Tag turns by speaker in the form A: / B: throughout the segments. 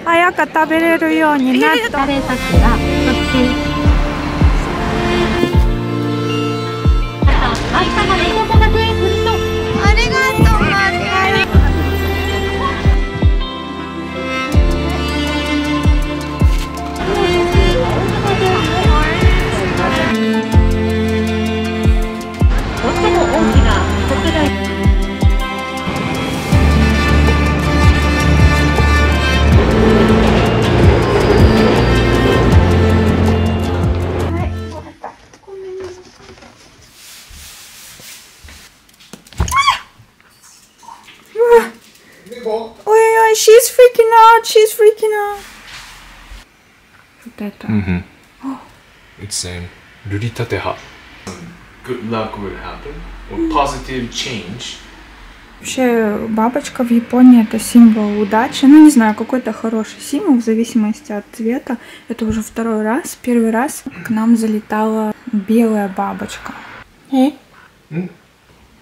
A: 早く食べれるようになった。Ой-ой-ой, she's freaking out, she's freaking out. Вот это.
B: It's same. Ruritateha. Good luck will happen. Or positive change.
A: Вообще, бабочка в Японии это символ удачи. Ну, не знаю, какой-то хороший символ в зависимости от цвета. Это уже второй раз. Первый раз к нам залетала белая бабочка.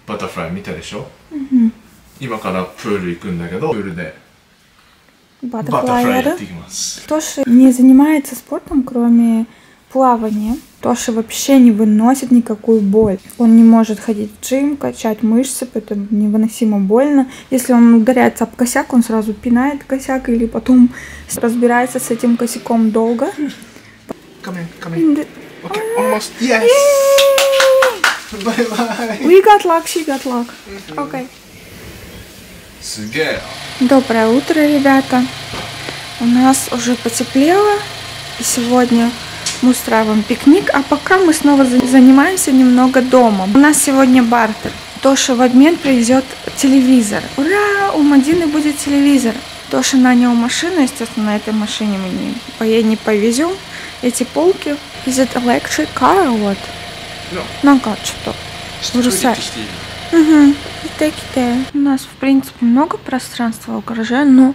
B: Butterfly 見たでしょ？今からプール行くんだけど、プールでバタフライやってきます。
A: Тоши не занимается спортом, кроме плавания. Тоши вообще не выносит никакую боль. Он не может ходить в джим, качать мышцы, поэтому невыносимо больно. Если он ударяется об косяк, он сразу пинает косяк или потом разбирается с этим косяком долго.
B: Come in. Okay, almost. Yes. Bye-bye.
A: We got luck, she got luck. Okay. Доброе утро, ребята. У нас уже потеплело. И сегодня мы устраиваем пикник. А пока мы снова занимаемся немного домом. У нас сегодня бартер. Тоша в обмен привезет телевизор. Ура! У Мадины будет телевизор. Тоша нанял машину. Естественно, на этой машине мы не повезем. Эти полки. Is it electric car or what? Ну как, что? У нас, в принципе, много пространства в гараже, но,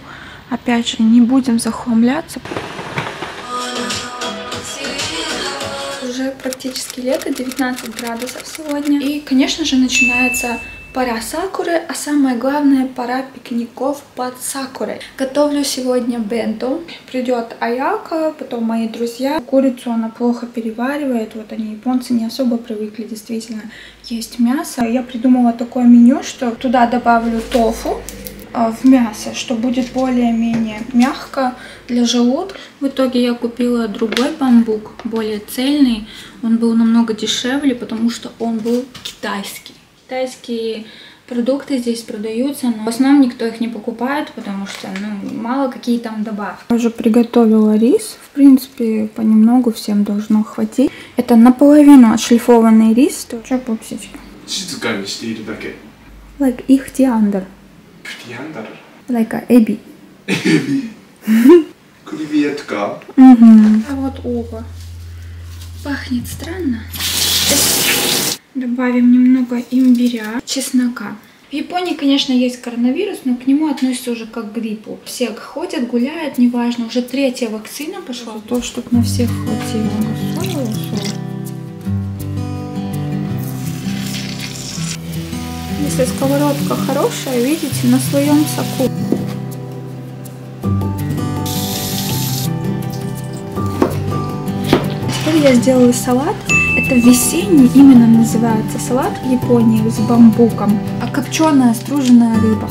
A: опять же, не будем захламляться. Уже практически лето, 19 градусов сегодня. И, конечно же, начинается пора сакуры, а самое главное, пора пикников под сакурой. Готовлю сегодня бенто. Придет Аяка, потом мои друзья. Курицу она плохо переваривает. Вот они, японцы, не особо привыкли действительно есть мясо. Я придумала такое меню, что туда добавлю тофу в мясо, что будет более-менее мягко для желудка. В итоге я купила другой бамбук, более цельный. Он был намного дешевле, потому что он был китайский. Китайские продукты здесь продаются, но в основном никто их не покупает, потому что мало какие там добавки. Я уже приготовила рис, в принципе, понемногу всем должно хватить. Это наполовину отшлифованный рис. Что, пупсички? Like ихтиандр. Like a эби.
B: Эби. Креветка.
A: А вот оба. Пахнет странно. Добавим немного имбиря, чеснока. В Японии, конечно, есть коронавирус, но к нему относятся уже как к гриппу. Все ходят, гуляют, неважно. Уже 3-я вакцина пошла. То, чтобы на всех хватило. Если сковородка хорошая, видите, на своем соку. Теперь я сделаю салат. Это весенний, именно называется салат в Японии с бамбуком. А копченая струженная рыба.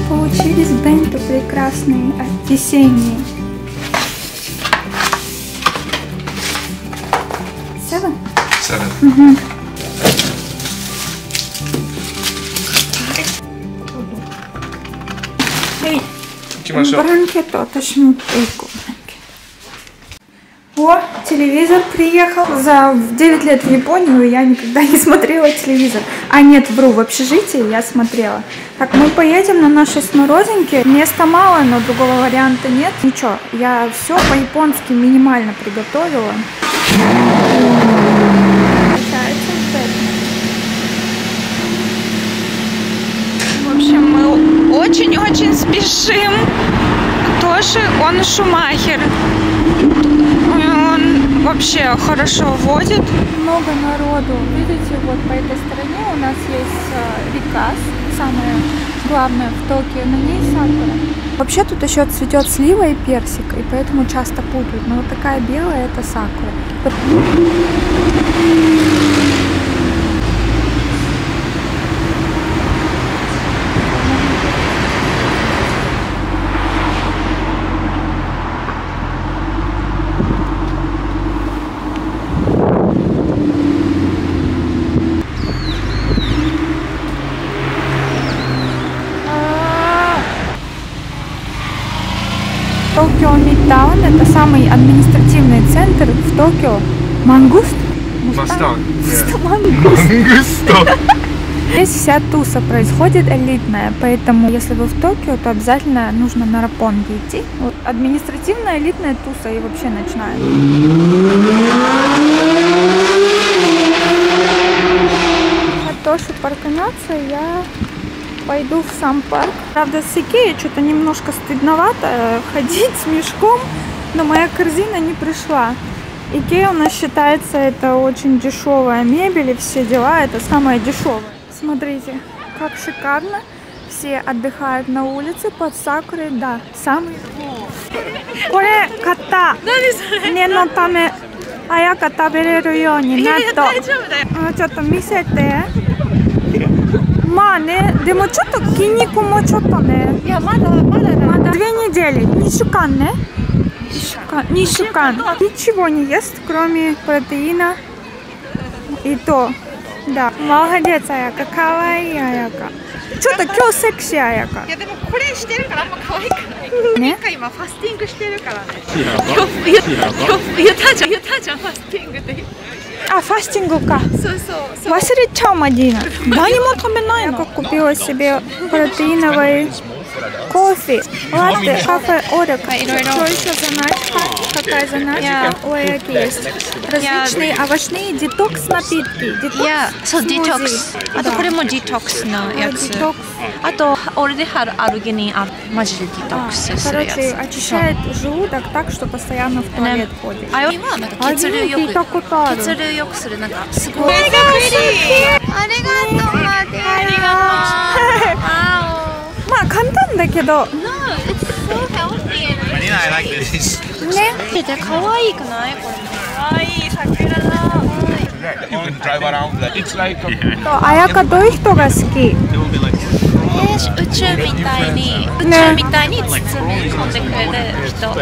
A: Получились бенто прекрасные, весенние. 7?
B: 7.
A: Эй, бранкетто, точно эйку. О, телевизор приехал. За 9 лет в Японию я никогда не смотрела телевизор. А нет, вру, в общежитии я смотрела. Так, мы поедем на наши смородинки. Места мало, но другого варианта нет. Ничего, я все по-японски минимально приготовила. В общем, мы очень-очень спешим. Тоже он шумахер. Он вообще хорошо водит. Много народу. Видите, вот по этой стороне у нас есть река, самая главная в Токио, на ней сакура. Вообще тут еще цветет слива и персик, и поэтому часто путают. Но вот такая белая — это сакура. Токио Мидтаун — это самый административный центр в Токио. Мангуст?
B: Мустанг.
A: Мангуст. Здесь вся туса происходит элитная, поэтому если вы в Токио, то обязательно нужно на Роппонги идти. Вот, административная элитная туса и вообще ночная. От того, что парканаться, я пойду в сам парк. Правда, с Икеей что-то немножко стыдновато ходить с мешком, но моя корзина не пришла. Икея у нас считается, это очень дешевая мебель и все дела, это самое дешевое. Смотрите, как шикарно. Все отдыхают на улице под сакурой, да, самый. Коре катта. Не но таме аяка табереру ёуни натто. Чотто мисете. まあね、でもちょっと筋肉もちょっとね。いや、まだ2недели, 2週間ね。2週間。Ничего не ест, кроме протеина и то. Да, молодец, Аяка, каваii, Аяка. ちょっと今日セクシー、Аяка。いや、でもこれしてるからあんま可愛くない。ね。今ファスティングしてるからね。言ったじゃん、ファスティングって。А, фастингука. Василича Мадина. Да не могу вспоминать. Я купила себе протеиновый кофе, латте, кафе, орек. Что еще заначка? Какая заначка? Ой, какие есть. Различные овощные детокс-напитки.
C: Детокс. А тоこれも детокс のやつ。あと俺でアルギニンマジでдетоксするやつ。
A: Короче, очищает желудок так, что постоянно в туалет ходишь.
C: あれはなんか血流よくするなんかすごい。ありがとうマディ。ありがとう。
A: まあ簡単だけど。ね。
C: 可愛いくないこれ。可愛い桜だ。
A: あやかどういう人が好き？
C: 宇宙みたいに包み込んでくれる人。
A: 包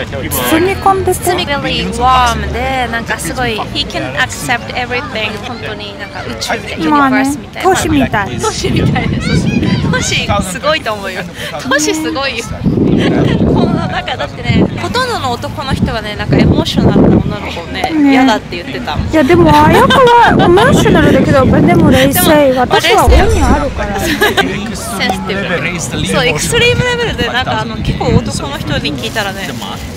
A: み込んでくれる。
C: really warm でなんかすごい he can accept everything 本当になんか宇宙みたいユニバースみたいな。
A: 都市みたい。
C: 都市みたいです。都市すごいと思うよ。都市すごいよ。なんかだってね、ほとんどの男の人がね、なんかエモーショナルな女の子ね、嫌だって言ってた。
A: いやでもあやかはエモーショナルだけど、でも冷静。私は恩にあるから。
C: センシティブ。そう、エクストリームレベルでなんか結構男の人に聞いたらね、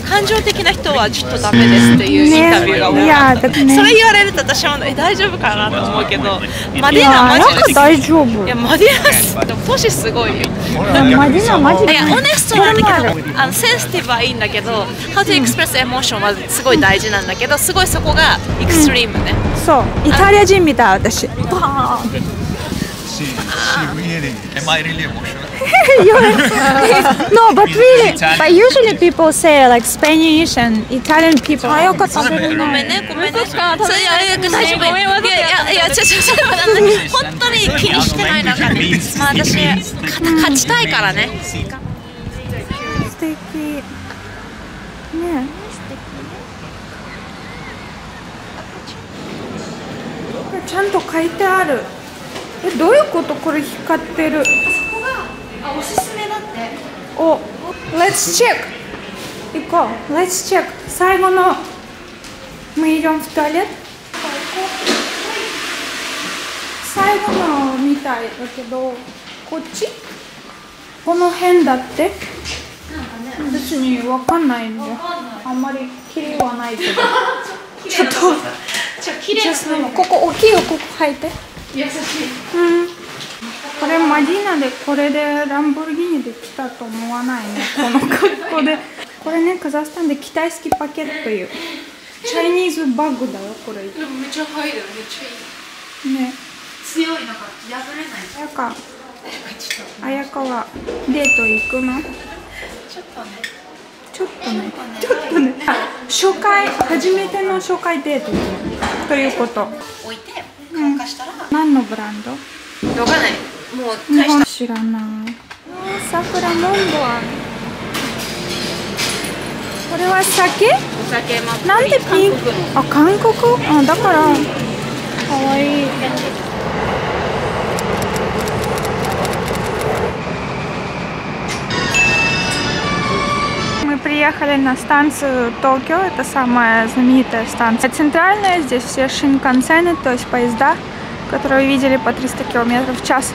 C: 感情的な人はちょっとダメですっていうインタビューが多かった。それ言われると私は大丈夫かなと思うけど、マディナマジで
A: 大丈夫。
C: いやマディナでも都市すごいよ。
A: マディナマジで。
C: いやオネストなんだけど、センシティブはいいんだけど、How to express emotion はすごい大事なんだけど、すごいそこがエクストリームね。
A: そう、イタリア人みたい私。
B: Am I really emotional?
A: No, but really, but usually people say like Spanish and Italian people. あやか食べれない。
C: ごめんね。それ大丈夫。いや本当に気にしてないなんかね。まあ私勝ちたいからね。
A: 素敵。ね。ちゃんと書いてある。どういうこと？これ光ってる。
C: そこがおすすめだって。
A: お、Let's check。行こう。Let's check。最後の。Мы идем в туалет。最後のみたいだけど、こっち？この辺だって。別にわかんないんで、あんまり綺麗はないけど。ちょっと綺麗ですね。ここ大きいよ、ここ履いて。優しい。これマディナでこれでランボルギーニで来たと思わないね。この格好で。これね、カザフスタンでキタイスキパケットというチャイニーズバッグだよ、これ。でもめっちゃ入る、めっちゃいい。ね。強い、なんか破れない。綾香はデート行くの？ちょっとね。初回、初めての初回デートということ。置いて、乾かしたら。何のブランド？わかんない。もう大した。知らない。サクラモンドア。これは酒？お酒、なんでピンク？あ、韓国？あ、だから。可愛い。Мы приехали на станцию Токио, это самая знаменитая станция. Центральная, здесь все шинкансены, то есть поезда, которые вы видели по 300 км в час.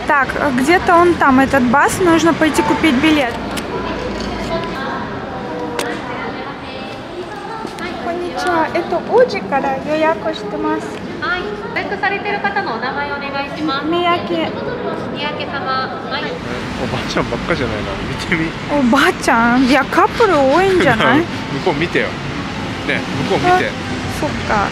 A: Так, где-то он там, этот бас, нужно пойти купить билет. Конничуа, это Уджиから予約してます。はい、予約されている方のお名前お願いします。三宅様。はい。おばあちゃんばっかじゃないな。見てみ。おばあちゃん、いやカップル多いんじゃない？向こう見てよ。ね、向こう見て。そっか。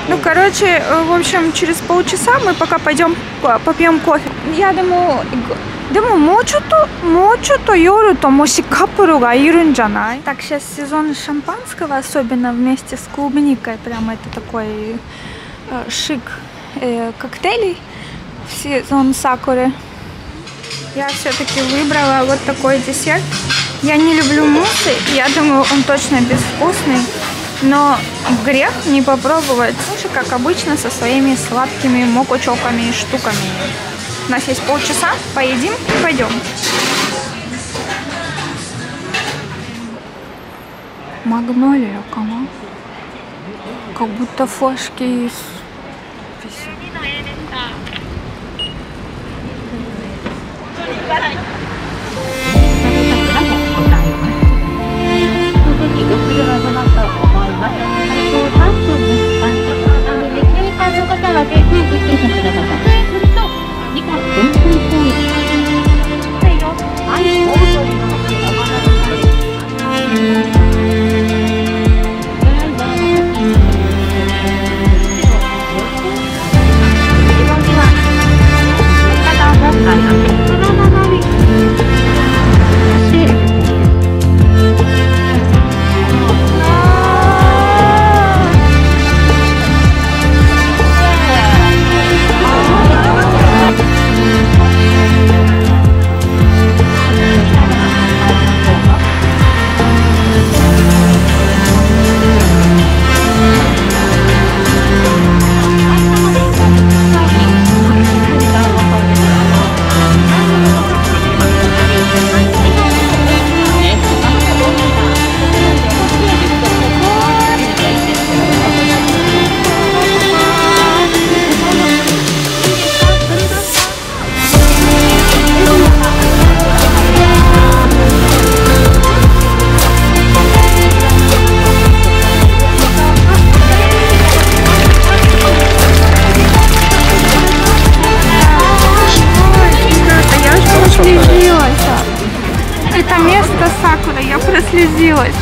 A: Ну, короче, в общем, через полчаса мы пока пойдем попьем кофе. Я думаю, でももうちょっと夜ともしカップルがいるんじゃない? Так, сейчас сезон шампанского, особенно вместе с клубникой, прямо это такой шик коктейлей в сезон сакуры. Я все-таки выбрала вот такой десерт. Я не люблю муссы, я думаю, он точно безвкусный, но грех не попробовать. Слушай, как обычно, со своими сладкими мокочоками и штуками. У нас есть полчаса, поедим и пойдем. Магнолия, кому? Как будто флажки из...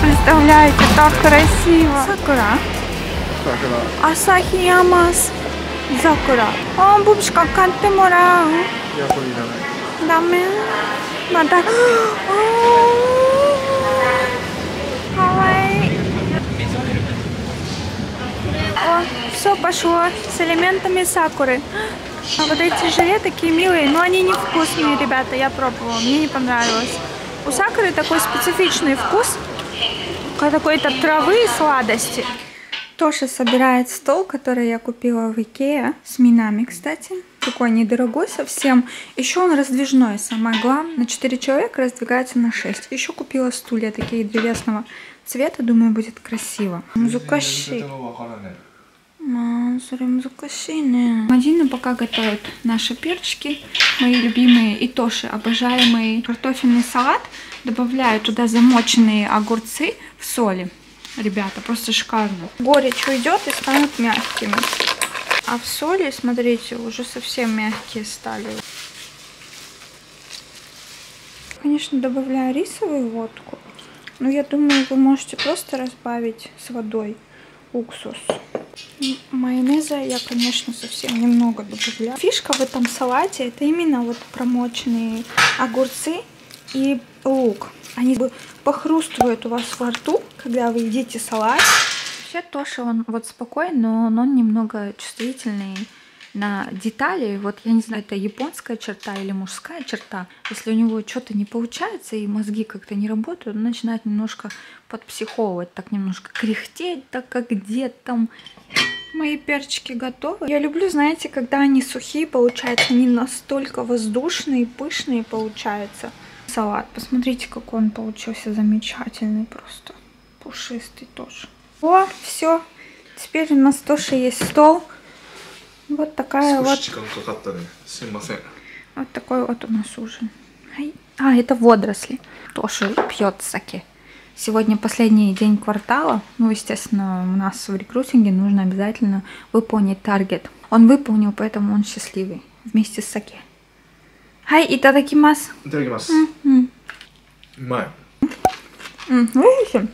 A: Представляете, так красиво. Сакура. Асахиямас. Сакура. А, бабушка, купите мора. Даме. Мата. Кавай. О, все пошло с элементами сакуры. А вот эти желе такие милые, но они невкусные, ребята, я пробовала, мне не понравилось. У сакуры такой специфичный вкус, какой-то травы и сладости. Тоша собирает стол, который я купила в Икее, с минами, кстати. Такой недорогой совсем. Еще он раздвижной, самое главное. На 4 человека раздвигается на 6. Еще купила стулья такие древесного цвета, думаю, будет красиво. Музукаши. Мадина пока готовит наши перчики, мои любимые итоши, обожаемый картофельный салат. Добавляю туда замоченные огурцы в соли. Ребята, просто шикарно. Горечь уйдет и станут мягкими. А в соли, смотрите, уже совсем мягкие стали. Конечно, добавляю рисовую водку, но я думаю, вы можете просто разбавить с водой уксус. Майонеза я, конечно, совсем немного добавляю. Фишка в этом салате — это именно вот промоченные огурцы и лук. Они похрустывают у вас во рту, когда вы едите салат. Вообще Тоша, он вот спокойный, но он немного чувствительный на детали. Вот я не знаю, это японская черта или мужская черта. Если у него что-то не получается и мозги как-то не работают, он начинает немножко подпсиховывать, так немножко кряхтеть, так как где там. Мои перчики готовы. Я люблю, знаете, когда они сухие, получается, они настолько воздушные, пышные получаются. Салат, посмотрите, какой он получился замечательный, просто пушистый тоже. О, все, теперь у нас тоже есть стол. Вот такая вот. Вот такой вот у нас ужин. А, это водоросли. Тоже пьет саке. Сегодня последний день квартала. Ну, естественно, у нас в рекрутинге нужно обязательно выполнить таргет. Он выполнил, поэтому он счастливый. Вместе с саке. Хай, итадакимас.
B: Итадакимас.
A: Видите?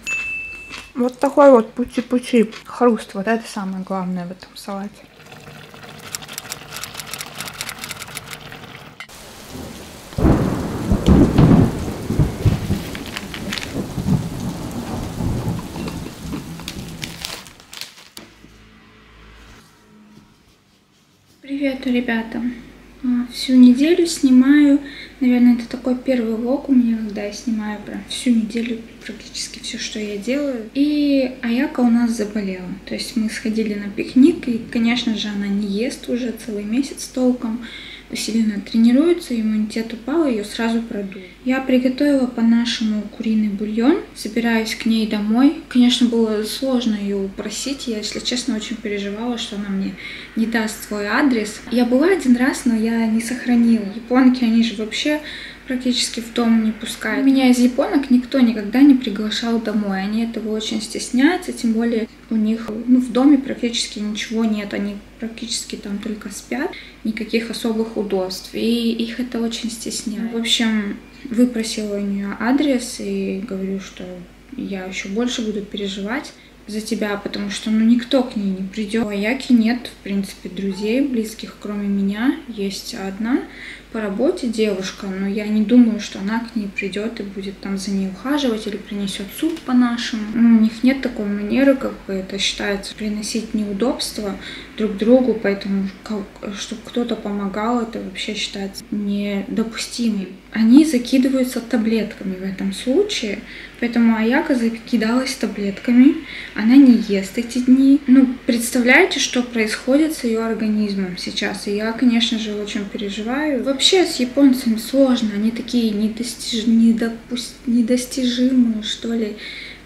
A: Вот такой вот пучи-пучи. Хруст. Вот это самое главное в этом салате. Привет, ребята! Всю неделю снимаю, наверное, это такой первый влог у меня, когда я снимаю прям всю неделю практически все, что я делаю. И Аяка у нас заболела, то есть мы сходили на пикник, и, конечно же, она не ест уже целый месяц толком, усиленно тренируется, иммунитет упал, ее сразу продул. Я приготовила по-нашему куриный бульон, собираюсь к ней домой. Конечно, было сложно ее упросить, я, если честно, очень переживала, что она мне не даст свой адрес. Я была один раз, но я не сохранила. Японки, они же вообще практически в дом не пускают. Меня из японок никто никогда не приглашал домой. Они этого очень стесняются, тем более у них в доме практически ничего нет. Они практически там только спят, никаких особых удобств. И их это очень стесняет. В общем, выпросила у нее адрес и говорю, что я еще больше буду переживать за тебя, потому что никто к ней не придет. У Аяки нет, в принципе, друзей близких, кроме меня. Есть одна по работе девушка, но я не думаю, что она к ней придет и будет там за ней ухаживать или принесет суп по-нашему. У них нет такой манеры, как бы это считается, приносить неудобства друг другу, поэтому чтобы кто-то помогал, это вообще считается недопустимым. Они закидываются таблетками в этом случае, поэтому Аяка закидалась таблетками, она не ест эти дни. Представляете, что происходит с ее организмом сейчас, и я, конечно же, очень переживаю. Вообще с японцами сложно, они такие недостижимые, что ли.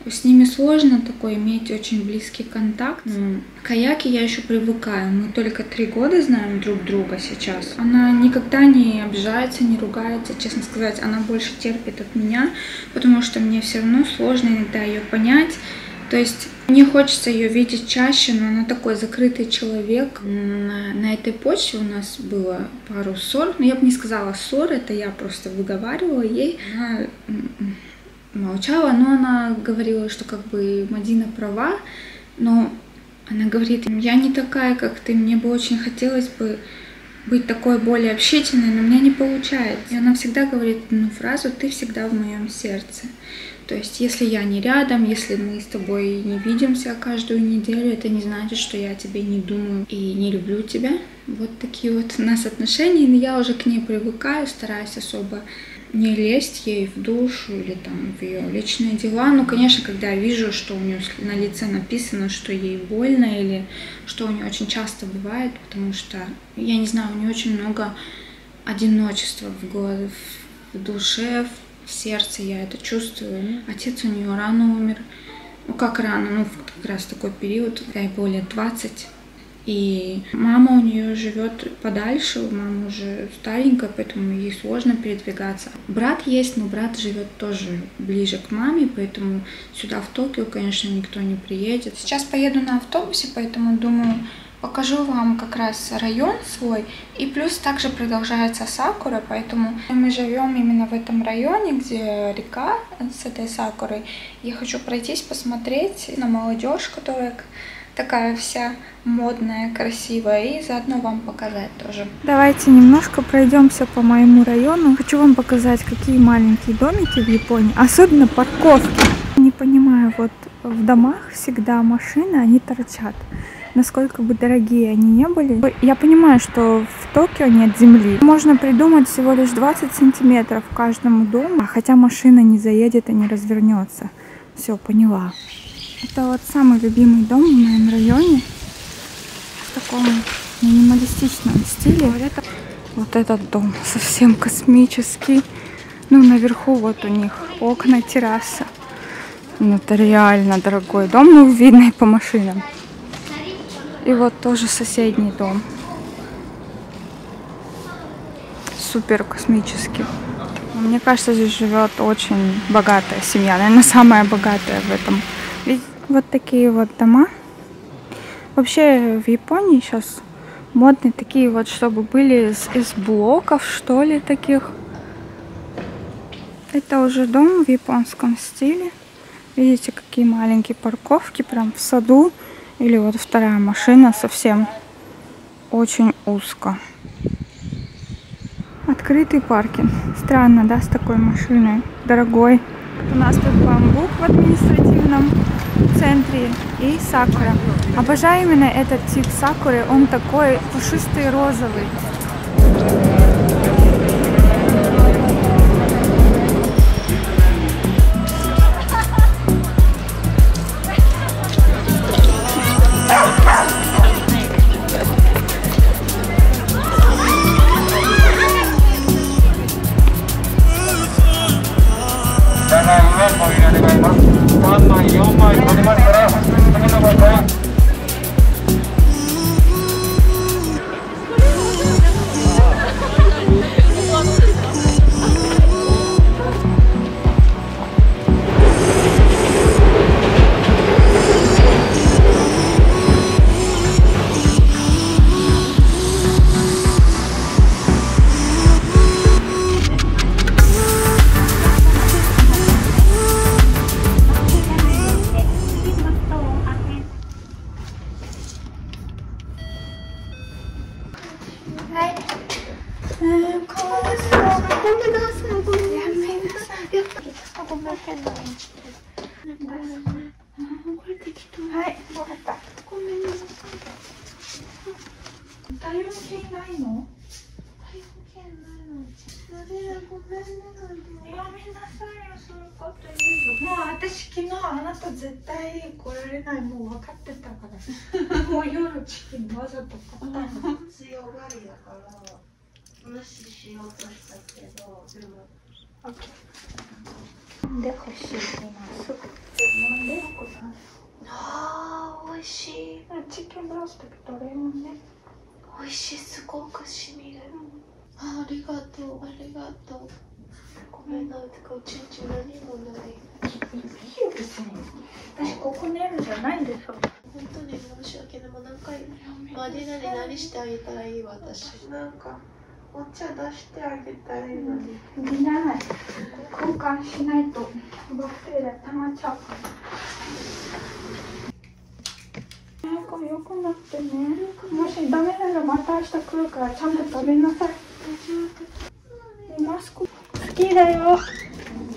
A: С ними сложно такой иметь очень близкий контакт. К Аяке я еще привыкаю. Мы только 3 года знаем друг друга сейчас. Она никогда не обижается, не ругается. Честно сказать, она больше терпит от меня, потому что мне все равно сложно иногда ее понять. То есть мне хочется ее видеть чаще, но она такой закрытый человек. На этой почве у нас было пару ссор. Но я бы не сказала ссор, это я просто выговаривала ей. Она молчала, но она говорила, что как бы Мадина права, но она говорит: я не такая, как ты, мне бы очень хотелось бы быть такой более общительной, но у меня не получается. И она всегда говорит одну фразу: ты всегда в моем сердце. То есть, если я не рядом, если мы с тобой не видимся каждую неделю, это не значит, что я о тебе не думаю и не люблю тебя. Вот такие вот у нас отношения, но я уже к ней привыкаю, стараюсь особо не лезть ей в душу или там в ее личные дела. Ну, конечно, когда я вижу, что у нее на лице написано, что ей больно или что у нее очень часто бывает, потому что, я не знаю, у нее очень много одиночества в душе, в сердце, я это чувствую. Отец у нее рано умер. Как рано? Как раз такой период, когда ей было лет 20. И мама у нее живет подальше, мама уже старенькая, поэтому ей сложно передвигаться. Брат есть, но брат живет тоже ближе к маме, поэтому сюда в Токио, конечно, никто не приедет. Сейчас поеду на автобусе, поэтому думаю, покажу вам как раз район свой. И плюс также продолжается сакура, поэтому мы живем именно в этом районе, где река с этой сакурой. Я хочу пройтись, посмотреть на молодежь, которая такая вся модная, красивая, и заодно вам показать тоже. Давайте немножко пройдемся по моему району. Хочу вам показать, какие маленькие домики в Японии, особенно парковки. Не понимаю, вот в домах всегда машины, они торчат. Насколько бы дорогие они не были. Я понимаю, что в Токио нет земли. Можно придумать всего лишь 20 сантиметров каждому дому, хотя машина не заедет и не развернется. Все, поняла. Это вот самый любимый дом в моем районе. В таком минималистичном стиле. Вот этот дом совсем космический. Ну, наверху вот у них окна, терраса. Ну, это реально дорогой дом. Ну, видно и по машинам. И вот тоже соседний дом. Супер космический. Мне кажется, здесь живет очень богатая семья. Наверное, самая богатая в этом. Ведь вот такие вот дома. Вообще в Японии сейчас модные такие вот, чтобы были из блоков, что ли, таких. Это уже дом в японском стиле. Видите, какие маленькие парковки прям в саду. Или вот вторая машина совсем очень узко. Открытый паркинг. Странно, да, с такой машиной. Дорогой. У нас тут бамбук в административном центре и сакура. Обожаю именно этот тип сакуры. Он такой пушистый розовый.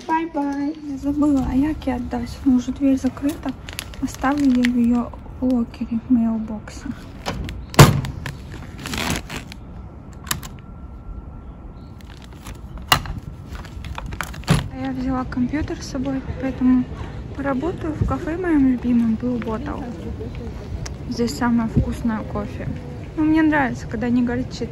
A: Бай-бай. Я забыла Аяке отдать, но уже дверь закрыта. Оставлю я в ее локере, в мейлбоксе. Я взяла компьютер с собой, поэтому поработаю в кафе моем любимом Blue Bottle. Здесь самое вкусное кофе. Ну, мне нравится, когда не горчит.